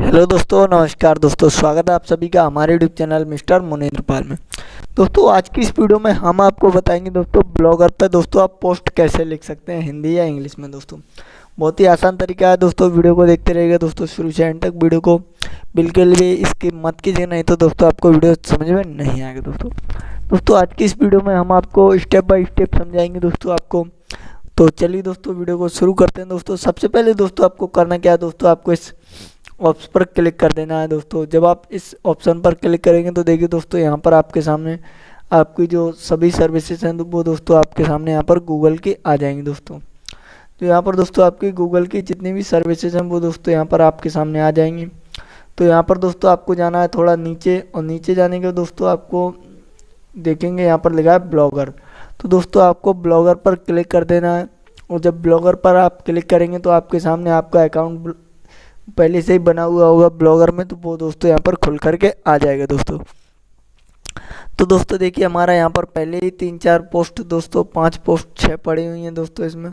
Hello दोस्तों, नमस्कार दोस्तों। स्वागत है आप सभी का हमारे यूट्यूब चैनल मिस्टर मुनेंद्र पाल में। दोस्तों आज की इस वीडियो में हम आपको बताएंगे दोस्तों ब्लॉगर पर दोस्तों आप पोस्ट कैसे लिख सकते हैं हिंदी या इंग्लिश में। दोस्तों बहुत ही आसान तरीका है दोस्तों, वीडियो को देखते रहिएगा दोस्तों शुरू से एंड तक। वीडियो को बिल्कुल भी इसकी मत कीजिए, नहीं तो दोस्तों आपको वीडियो समझ में नहीं आएगा। दोस्तों आज की इस वीडियो में हम आपको स्टेप बाय स्टेप समझाएंगे दोस्तों आपको। तो चलिए दोस्तों वीडियो को शुरू करते हैं। दोस्तों सबसे पहले दोस्तों आपको करना क्या है, दोस्तों आपको इस ऑप्शन पर क्लिक कर देना है। दोस्तों जब आप इस ऑप्शन पर क्लिक करेंगे तो देखिए दोस्तों यहाँ पर आपके सामने आपकी जो सभी सर्विसेज हैं वो दोस्तों आपके सामने यहाँ पर गूगल की आ जाएंगी। दोस्तों तो यहाँ पर दोस्तों आपकी गूगल की जितनी भी सर्विसेज हैं वो दोस्तों यहाँ पर आपके सामने आ जाएंगी। तो यहाँ पर दोस्तों आपको जाना है थोड़ा नीचे, और नीचे जाने के दोस्तों आपको देखेंगे यहाँ पर लिखा है ब्लॉगर। तो दोस्तों आपको ब्लॉगर पर क्लिक कर देना है, और जब ब्लॉगर पर आप क्लिक करेंगे तो आपके सामने आपका अकाउंट पहले से ही बना हुआ होगा ब्लॉगर में, तो वो दोस्तों यहाँ पर खुल करके आ जाएगा। दोस्तों देखिए हमारा यहाँ पर पहले ही 3-4 पोस्ट दोस्तों 5 पोस्ट 6 पड़ी हुई हैं दोस्तों। इसमें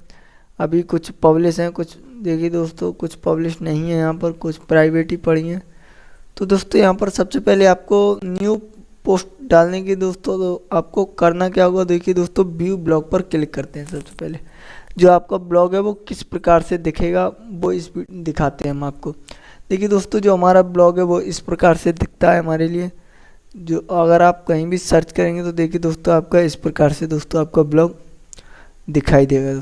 अभी कुछ पब्लिश हैं, कुछ देखिए दोस्तों कुछ पब्लिश नहीं है, यहाँ पर कुछ प्राइवेट ही पड़ी हैं। तो दोस्तों यहाँ पर सबसे पहले आपको न्यू पोस्ट डालने की दोस्तों तो आपको करना क्या होगा, देखिए दोस्तों व्यू ब्लॉग पर क्लिक करते हैं। सबसे पहले जो आपका ब्लॉग है वो किस प्रकार से दिखेगा वो इस दिखाते हैं हम आपको। देखिए दोस्तों जो हमारा ब्लॉग है वो इस प्रकार से दिखता है हमारे लिए। जो अगर आप कहीं भी सर्च करेंगे तो देखिए दोस्तों आपका इस प्रकार से दोस्तों आपका ब्लॉग दिखाई देगा।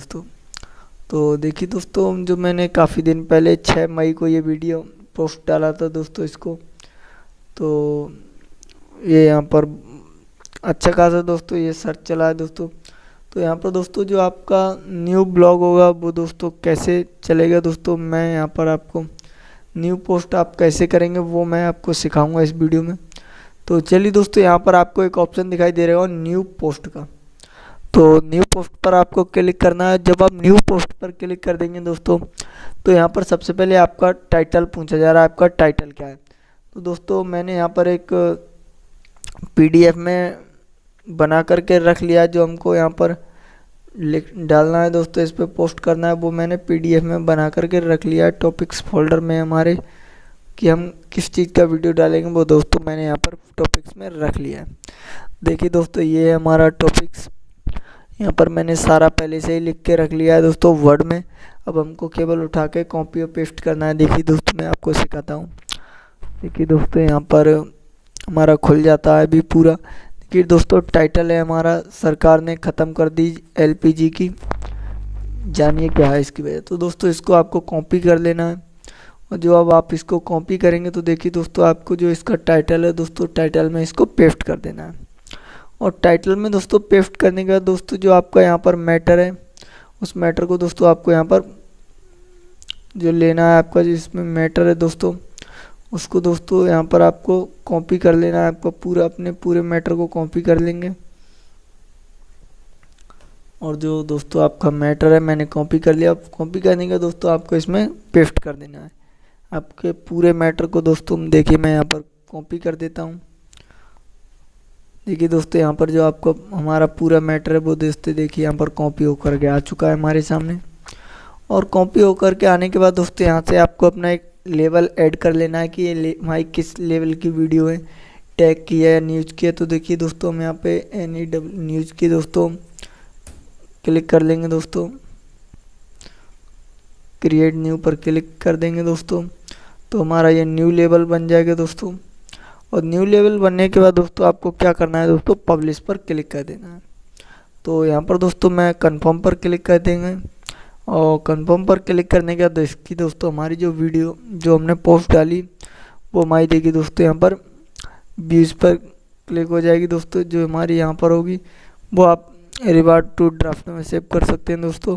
तो देखिए दोस्तों जो मैंने काफ़ी दिन पहले 6 मई को ये वीडियो पोस्ट डाला था दोस्तों इसको, तो ये यहाँ पर अच्छा खासा दोस्तों ये सर्च चला है दोस्तों। तो यहाँ पर दोस्तों जो आपका न्यू ब्लॉग होगा वो दोस्तों कैसे चलेगा, दोस्तों मैं यहाँ पर आपको न्यू पोस्ट आप कैसे करेंगे वो मैं आपको सिखाऊंगा इस वीडियो में। तो चलिए दोस्तों यहाँ पर आपको एक ऑप्शन दिखाई दे रहा होगा न्यू पोस्ट का। तो न्यू पोस्ट पर आपको क्लिक करना है। जब आप न्यू पोस्ट पर क्लिक कर देंगे दोस्तों तो यहाँ पर सबसे पहले आपका टाइटल पूछा जा रहा है, आपका टाइटल क्या है। तो दोस्तों मैंने यहाँ पर एक PDF में बना करके रख लिया, जो हमको यहाँ पर डालना है दोस्तों, इस पर पोस्ट करना है, वो मैंने PDF में बना करके रख लिया है टॉपिक्स फोल्डर में हमारे, कि हम किस चीज़ का वीडियो डालेंगे वो दोस्तों मैंने यहाँ पर टॉपिक्स में रख लिया है। देखिए दोस्तों ये है हमारा टॉपिक्स, यहाँ पर मैंने सारा पहले से ही लिख के रख लिया है दोस्तों वर्ड में। अब हमको केवल उठा के कॉपी और पेस्ट करना है। देखिए दोस्तों मैं आपको सिखाता हूँ। देखिए दोस्तों यहाँ पर हमारा खुल जाता है अभी पूरा। कि दोस्तों टाइटल है हमारा सरकार ने ख़त्म कर दी LPG की, जानिए क्या है इसकी वजह। तो दोस्तों इसको आपको कॉपी कर लेना है, और जो अब आप इसको कॉपी करेंगे तो देखिए दोस्तों आपको जो इसका टाइटल है दोस्तों टाइटल में इसको पेस्ट कर देना है। और टाइटल में दोस्तों पेस्ट करने के बाद दोस्तों जो आपका यहाँ पर मैटर है उस मैटर को दोस्तों आपको यहाँ पर जो लेना है, आपका जिसमें मैटर है दोस्तों उसको दोस्तों यहाँ पर आपको कॉपी कर लेना है। आपको पूरा अपने पूरे मैटर को कॉपी कर लेंगे, और जो दोस्तों आपका मैटर है मैंने कॉपी कर लिया। कॉपी करने का दोस्तों आपको इसमें पेस्ट कर देना है आपके पूरे मैटर को। दोस्तों देखिए मैं यहाँ पर कॉपी कर देता हूँ। देखिए दोस्तों यहाँ पर जो आपको हमारा पूरा मैटर है वो दोस्तों देखिए यहाँ पर कॉपी होकर के आ चुका है हमारे सामने। और कॉपी होकर के आने के बाद दोस्तों यहाँ से आपको अपना एक लेवल ऐड कर लेना है कि ये हमारी किस लेवल की वीडियो है, टैग की है या न्यूज़ की है। तो देखिए दोस्तों हम यहाँ पे न्यूज़ की दोस्तों क्लिक कर लेंगे दोस्तों, क्रिएट न्यू पर क्लिक कर देंगे दोस्तों। तो हमारा ये न्यू लेवल बन जाएगा दोस्तों। और न्यू लेवल बनने के बाद दोस्तों आपको क्या करना है दोस्तों, पब्लिश पर क्लिक कर देना है। तो यहाँ पर दोस्तों मैं कन्फर्म पर क्लिक कर देंगे, और कंफर्म पर क्लिक करने के बाद इसकी दोस्तों हमारी जो वीडियो जो हमने पोस्ट डाली वो हमारी देखिए दोस्तों यहाँ पर व्यूज़ पर क्लिक हो जाएगी दोस्तों। जो हमारी यहाँ पर होगी वो आप रिवार्ड टू ड्राफ्ट में सेव कर सकते हैं दोस्तों।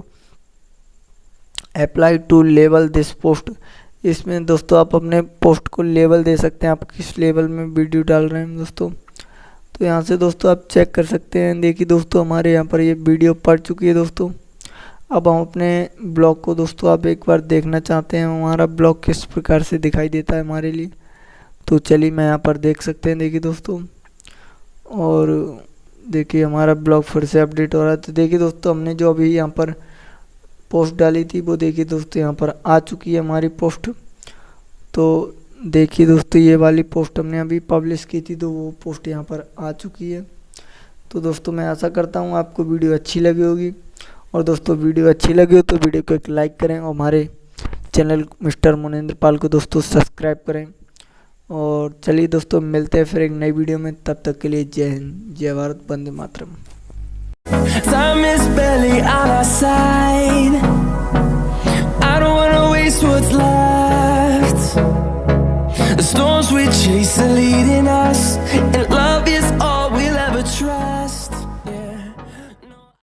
Apply to level this post, इसमें दोस्तों आप अपने पोस्ट को लेवल दे सकते हैं, आप किस लेवल में वीडियो डाल रहे हैं दोस्तों। तो यहाँ से दोस्तों आप चेक कर सकते हैं। देखिए दोस्तों हमारे यहाँ पर ये वीडियो पड़ चुकी है दोस्तों। अब हम अपने ब्लॉग को दोस्तों आप एक बार देखना चाहते हैं हमारा ब्लॉग किस प्रकार से दिखाई देता है हमारे लिए। तो चलिए मैं यहाँ पर देख सकते हैं देखिए दोस्तों, और देखिए हमारा ब्लॉग फिर से अपडेट हो रहा है। तो देखिए दोस्तों हमने जो अभी यहाँ पर पोस्ट डाली थी वो देखिए दोस्तों यहाँ पर आ चुकी है हमारी पोस्ट। तो देखिए दोस्तों, ये वाली पोस्ट हमने अभी पब्लिश की थी, तो वो पोस्ट यहाँ पर आ चुकी है। तो दोस्तों मैं आशा करता हूँ आपको वीडियो अच्छी लगी होगी, और दोस्तों वीडियो अच्छी लगी हो तो वीडियो को एक लाइक करें, और हमारे चैनल मिस्टर मुनेंद्र पाल को दोस्तों सब्सक्राइब करें। और चलिए दोस्तों, मिलते हैं फिर एक नई वीडियो में। तब तक के लिए जय हिंद, जय Bharat, Vande Mataram. Time is barely on our side. I don't wanna waste what's left. The storms we chase are leading us, and